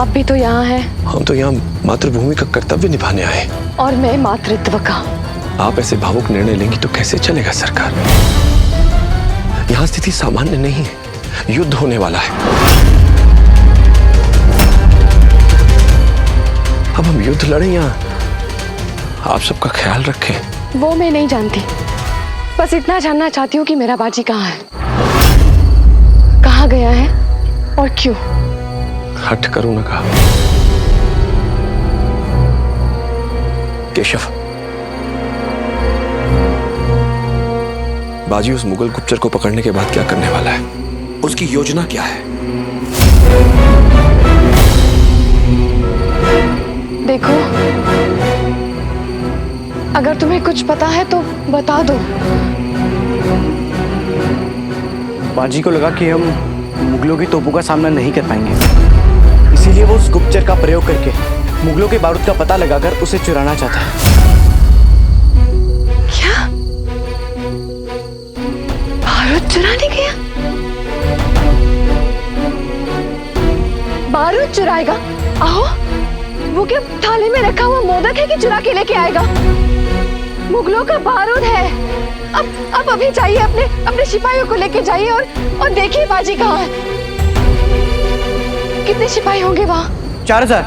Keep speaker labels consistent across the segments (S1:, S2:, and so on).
S1: आप भी तो यहाँ हैं।
S2: हम तो यहाँ मातृभूमि का कर्तव्य निभाने आए।
S1: और मैं मातृत्व का।
S2: आप ऐसे भावुक निर्णय लेंगी तो कैसे चलेगा सरकार? यहाँ स्थिति सामान्य नहीं है, युद्ध होने वाला है। अब हम युद्ध लड़ें या आप सबका ख्याल रखें?
S1: वो मैं नहीं जानती, बस इतना जानना चाहती हूँ कि मेरा बाजी कहाँ है, कहाँ गया है और क्यों।
S2: हट करो ना कहा। केशव, बाजी उस मुगल गुप्तचर को पकड़ने के बाद क्या करने वाला है? उसकी योजना क्या है?
S1: देखो, अगर तुम्हें कुछ पता है तो बता दो।
S3: बाजी को लगा कि हम मुगलों की तोपों का सामना नहीं कर पाएंगे, इसीलिए वो उस गुप्तचर का प्रयोग करके मुगलों के बारूद का पता लगाकर उसे चुराना चाहता है।
S1: क्या? बारूद चुराने गया? बारूद चुराएगा? आओ, वो क्या थाली में रखा हुआ मोदक है कि चुरा के लेके आएगा? मुगलों का बारूद है। अब अभी जाइए, अपने सिपाहियों को लेके जाइए और देखिए बाजी कहाँ है। कितने सिपाही होंगे वहाँ?
S3: 4000।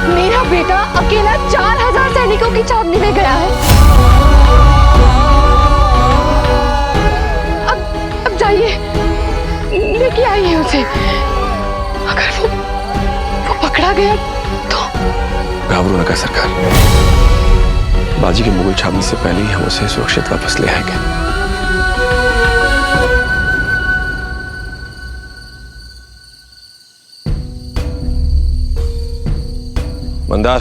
S1: मेरा बेटा अकेला 4000 सैनिकों की छावनी में गया है। अब जाइए, लेके आइए उसे। अगर वो पकड़ा गया तो?
S2: घाबरो ना सरकार, बाजी के मुगल छावनी से पहले ही हम उसे सुरक्षित वापस ले आएंगे। मंदार,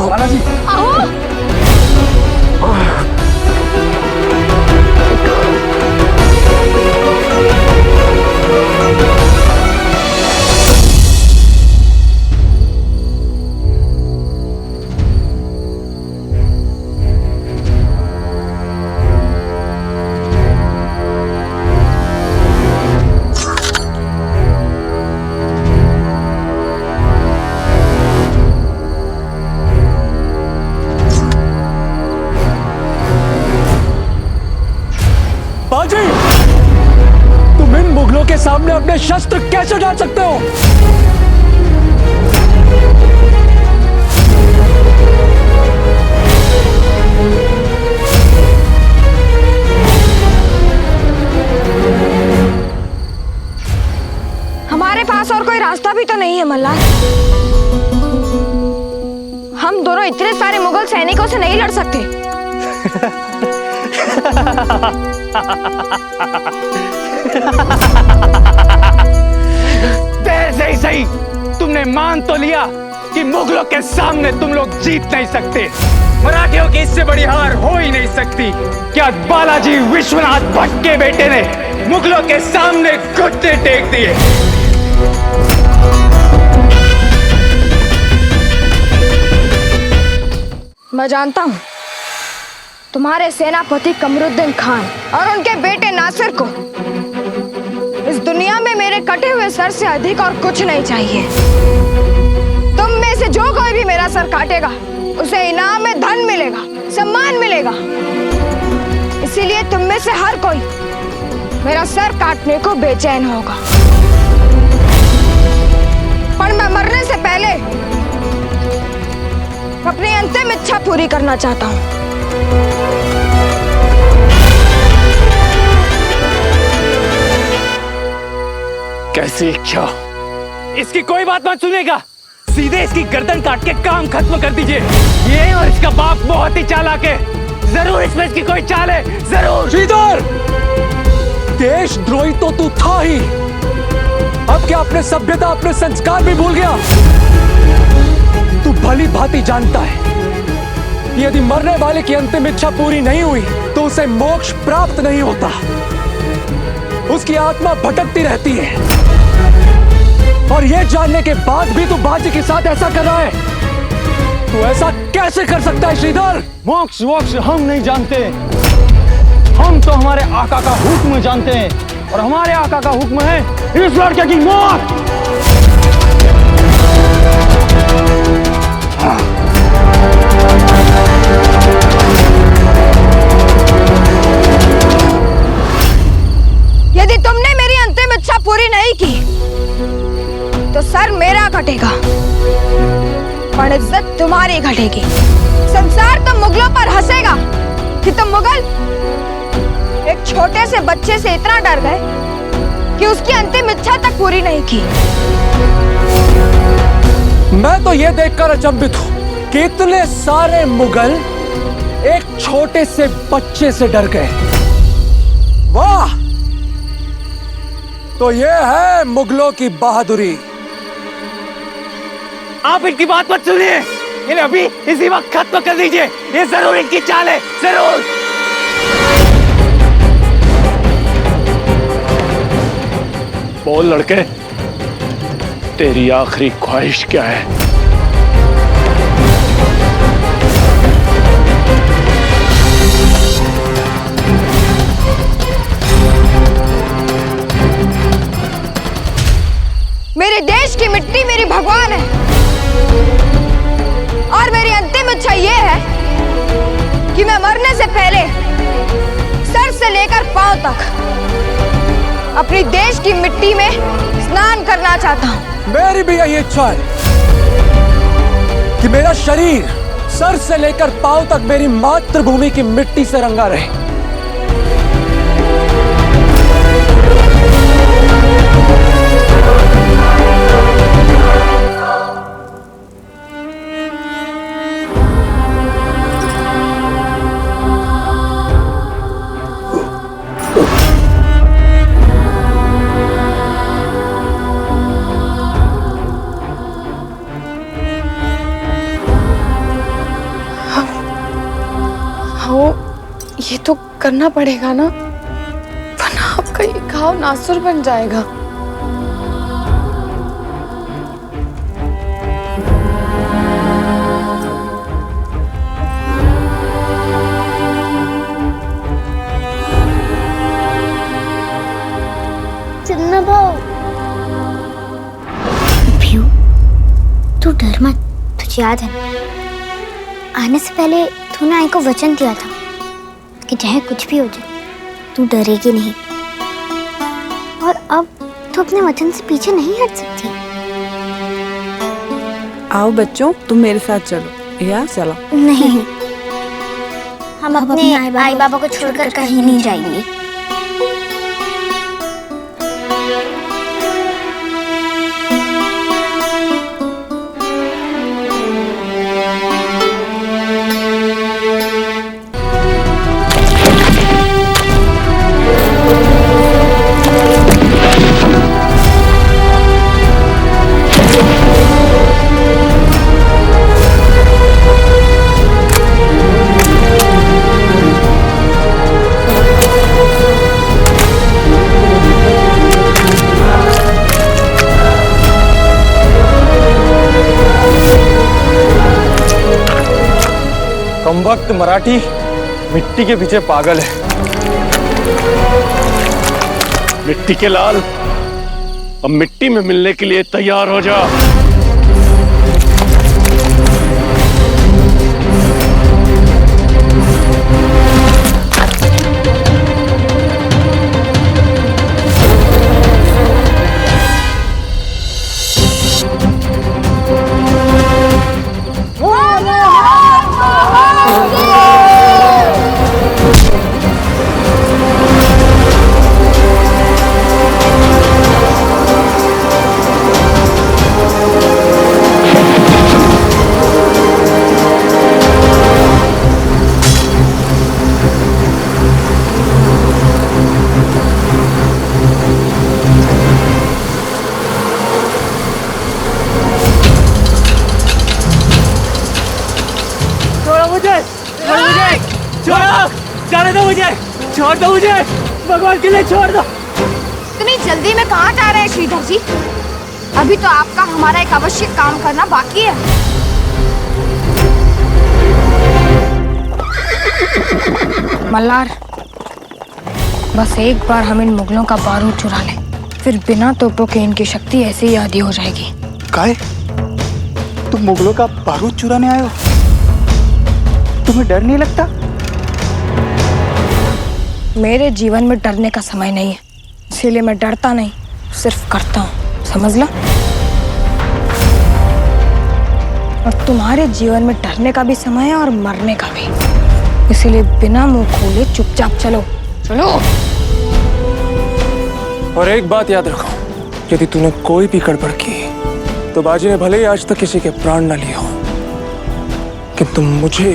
S3: बालाजी,
S1: आओ।
S4: बाजी, तुम इन मुगलों के सामने अपने शस्त्र कैसे डाल सकते हो?
S5: हमारे पास और कोई रास्ता भी तो नहीं है मल्हार। हम दोनों इतने सारे मुगल सैनिकों से नहीं लड़ सकते।
S6: देर से ही सही, तुमने मान तो लिया कि मुगलों के सामने तुम लोग जीत नहीं सकते। मराठियों की इससे बड़ी हार हो ही नहीं सकती। क्या बालाजी विश्वनाथ भट्ट के बेटे ने मुगलों के सामने घुटने टेक दिए?
S5: मैं जानता हूँ तुम्हारे सेनापति कमरुद्दीन खान और उनके बेटे नासिर को इस दुनिया में मेरे कटे हुए सर से अधिक और कुछ नहीं चाहिए। तुम में से जो कोई भी मेरा सर काटेगा उसे इनाम में धन मिलेगा, सम्मान मिलेगा। इसीलिए तुम में से हर कोई मेरा सर काटने को बेचैन होगा। पर मैं मरने से पहले अपनी अंतिम इच्छा पूरी करना चाहता हूँ।
S6: कैसी इच्छा? इसकी कोई बात मत सुनेगा, सीधे इसकी गर्दन काट के काम खत्म कर दीजिए। ये और इसका बाप बहुत ही चालाक है, जरूर इसमें इसकी कोई चाल है, जरूर।
S4: श्रीधर, देशद्रोही तो तू था ही, अब क्या अपने सभ्यता अपने संस्कार भी भूल गया? तू भली भांति जानता है कि यदि मरने वाले की अंतिम इच्छा पूरी नहीं हुई तो उसे मोक्ष प्राप्त नहीं होता, उसकी आत्मा भटकती रहती है। और यह जानने के बाद भी तू बाजी के साथ ऐसा कर रहा है, तू ऐसा कैसे कर सकता है श्रीधर?
S6: मोक्ष वोक्ष हम नहीं जानते, हम तो हमारे आका का हुक्म जानते हैं, और हमारे आका का हुक्म है इस लड़के की मौत।
S5: यदि तुमने मेरी अंतिम इच्छा पूरी नहीं की तो सर मेरा कटेगा, पर इज्जत तुम्हारी घटेगी। संसार तुम मुगलों पर हंसेगा कि तुम मुगल एक छोटे से बच्चे से इतना डर गए कि उसकी अंतिम इच्छा तक पूरी नहीं की।
S4: मैं तो यह देखकर अचंभित हूं कि इतने सारे मुगल एक छोटे से बच्चे से डर गए। वाह! तो यह है मुगलों की बहादुरी।
S6: आप इनकी बात मत सुनिए, इन्हें अभी इसी वक्त खत्म कर दीजिए, ये जरूर इनकी चाल है, जरूर। बोल लड़के, तेरी आखिरी ख्वाहिश क्या है?
S5: मेरे देश की मिट्टी मेरी भगवान है, और मेरी अंतिम इच्छा यह है कि मैं मरने से पहले सर से लेकर पांव तक अपनी देश की मिट्टी में स्नान करना चाहता हूं।
S4: मेरी भी यही इच्छा है कि मेरा शरीर सर से लेकर पांव तक मेरी मातृभूमि की मिट्टी से रंगा रहे।
S1: ये तो करना पड़ेगा ना, वरना आपका ये घाव नासुर बन जाएगा।
S7: चन्ना भाऊ, भीऊ, तू डर मत। तुझे याद है आने से पहले तूने आई को वचन दिया था कि चाहे कुछ भी हो जाए तू डरेगी नहीं, और अब तू अपने वचन से पीछे नहीं हट सकती।
S8: आओ बच्चों, तुम मेरे साथ चलो। या चलो।
S7: नहीं, हम अपने आई बाबा को छोड़कर कहीं नहीं जाएंगे।
S6: कमबख्त मराठी मिट्टी के पीछे पागल है। मिट्टी के लाल, अब मिट्टी में मिलने के लिए तैयार हो जा। छोड़ दो मुझे, भगवान के लिए छोड़ दो।
S5: इतनी जल्दी में कहाँ जा रहे हैं श्रीधर जी? अभी तो आपका हमारा एक आवश्यक काम करना बाकी है। मल्हार, बस एक बार हम इन मुगलों का बारूद चुरा लें, फिर बिना तोपों के इनकी शक्ति ऐसे ही आधी हो जाएगी।
S3: काय? तुम मुगलों का बारूद चुराने आए हो? तुम्हें डर नहीं लगता?
S5: मेरे जीवन में डरने का समय नहीं है, इसीलिए मैं डरता नहीं, सिर्फ करता हूँ, समझ ला? और तुम्हारे जीवन में डरने का भी समय है और मरने का भी, इसीलिए बिना मुंह खोले चुपचाप चलो, चलो।
S4: और एक बात याद रखो, यदि तूने कोई भी गड़बड़ की तो बाजी ने भले ही आज तक किसी के प्राण न लिए हो, किंतु मुझे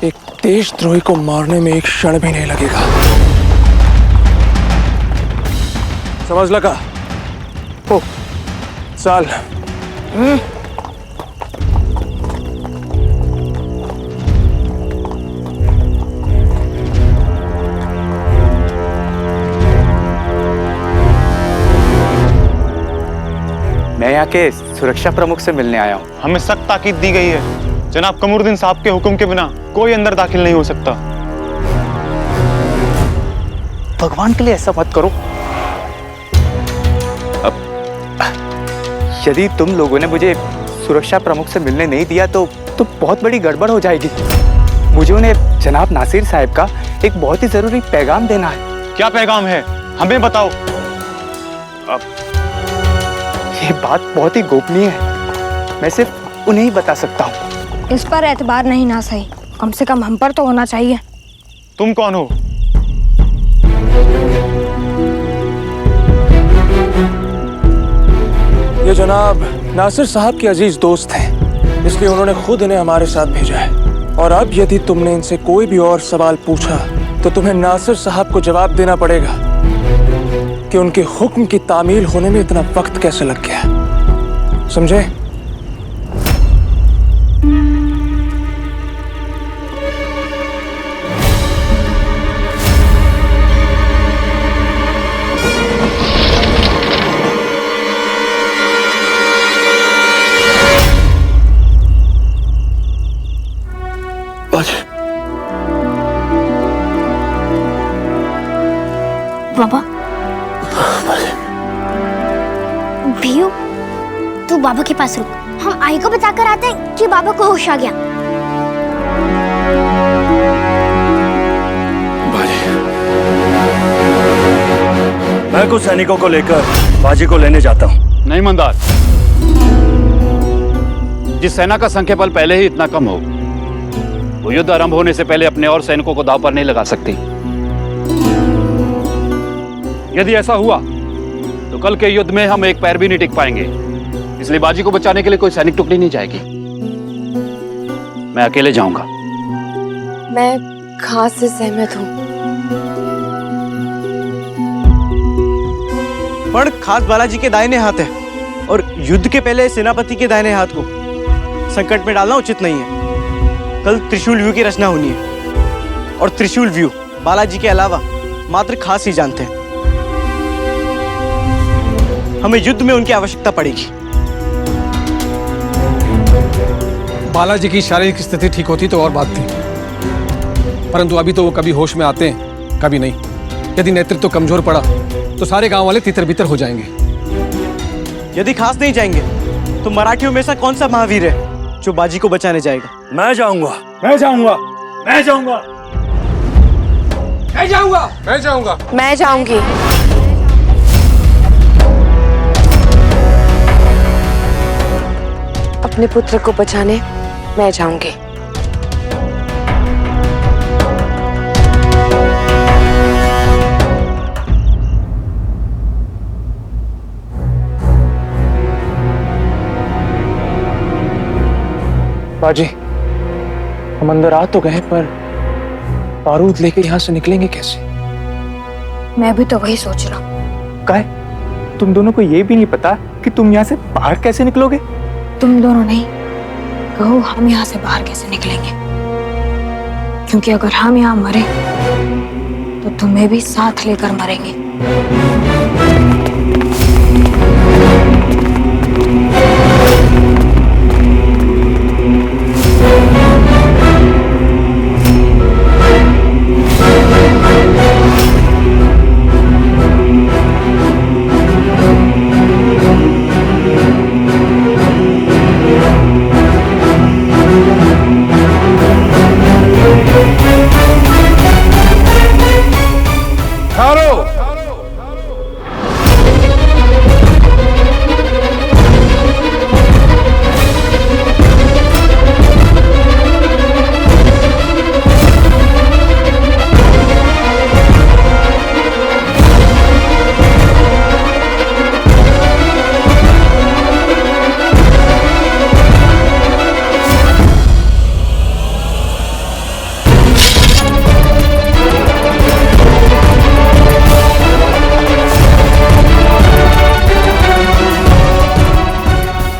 S4: एक देशद्रोही को मारने में एक क्षण भी नहीं लगेगा। समझ लगा? ओ, साल।
S3: मैं यहाँ के सुरक्षा प्रमुख से मिलने आया हूँ।
S9: हमें सख्त ताकीद दी गई है, जनाब कमरुद्दीन साहब के हुक्म के बिना कोई अंदर दाखिल नहीं हो सकता।
S3: भगवान के लिए ऐसा मत करो। अब यदि तुम लोगों ने मुझे सुरक्षा प्रमुख से मिलने नहीं दिया तो बहुत बड़ी गड़बड़ हो जाएगी। मुझे उन्हें जनाब नासिर साहब का एक बहुत ही जरूरी पैगाम देना है।
S9: क्या पैगाम है, हमें बताओ।
S3: ये बात बहुत ही गोपनीय है, मैं सिर्फ उन्हें ही बता सकता हूँ।
S5: इस पर एतबार नहीं ना सही, कम से कम हम पर तो होना चाहिए।
S9: तुम कौन हो?
S4: ये जनाब नासिर साहब के अजीज दोस्त हैं, इसलिए उन्होंने खुद इन्हें हमारे साथ भेजा है। और अब यदि तुमने इनसे कोई भी और सवाल पूछा तो तुम्हें नासिर साहब को जवाब देना पड़ेगा कि उनके हुक्म की तामील होने में इतना वक्त कैसे लग गया, समझे?
S7: बाबा, भियू, तू बाबा के पास रुक, हम आई को बताकर आते हैं कि बाबा को होश आ गया।
S10: मैं कुछ सैनिकों को लेकर बाजी को लेने जाता हूँ।
S11: नहीं मंदार, जिस सेना का संख्या बल पहले ही इतना कम हो, वो युद्ध आरंभ होने से पहले अपने और सैनिकों को दांव पर नहीं लगा सकती। यदि ऐसा हुआ तो कल के युद्ध में हम एक पैर भी नहीं टिक पाएंगे, इसलिए बाजी को बचाने के लिए कोई सैनिक टुकड़ी नहीं जाएगी। मैं अकेले जाऊंगा।
S1: मैं खास से सहमत हूँ।
S3: पर खास बालाजी के दाहिने हाथ है और युद्ध के पहले सेनापति के दाहिने हाथ को संकट में डालना उचित नहीं है। कल त्रिशूल व्यू की रचना होनी है और त्रिशूल व्यू बालाजी के अलावा मात्र खास ही जानते हैं। हमें युद्ध में उनकी आवश्यकता पड़ेगी।
S12: बालाजी की शारीरिक स्थिति ठीक होती तो और बात थी, परंतु अभी तो वो कभी होश में आते हैं कभी नहीं। यदि नेतृत्व कमजोर पड़ा तो सारे गांव वाले तितर बितर हो जाएंगे।
S3: यदि खास नहीं जाएंगे तो मराठियों में से कौन सा महावीर है जो बाजी को बचाने जाएगा?
S10: मैं जाऊंगा।
S9: मैं जाऊंगा। मैं जाऊंगा।
S12: मैं जाऊंगा। मैं जाऊंगा।
S1: मैं जाऊंगी। अपने पुत्र को बचाने मैं जाऊंगी।
S4: बाजी, हम अंदर आ तो गए पर बारूद लेके यहाँ से निकलेंगे कैसे?
S5: मैं भी तो वही सोच रहा हूँ।
S3: काय, तुम दोनों को ये भी नहीं पता कि तुम यहाँ से बाहर कैसे निकलोगे?
S5: तुम दोनों नहीं, कहो हम यहाँ से बाहर कैसे निकलेंगे, क्योंकि अगर हम यहाँ मरे तुम्हें भी साथ लेकर मरेंगे।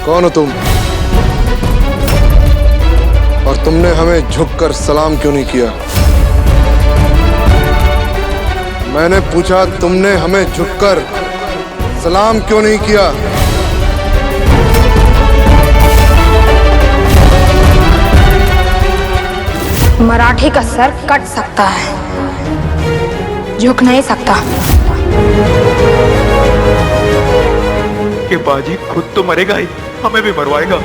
S13: कौन हो तुम? और तुमने हमें झुककर सलाम क्यों नहीं किया? मैंने पूछा, तुमने हमें झुककर सलाम क्यों नहीं किया?
S5: मराठी का सर कट सकता है, झुक नहीं सकता।
S6: कि बाजी खुद तो मरेगा ही, हमें भी मरवाएगा।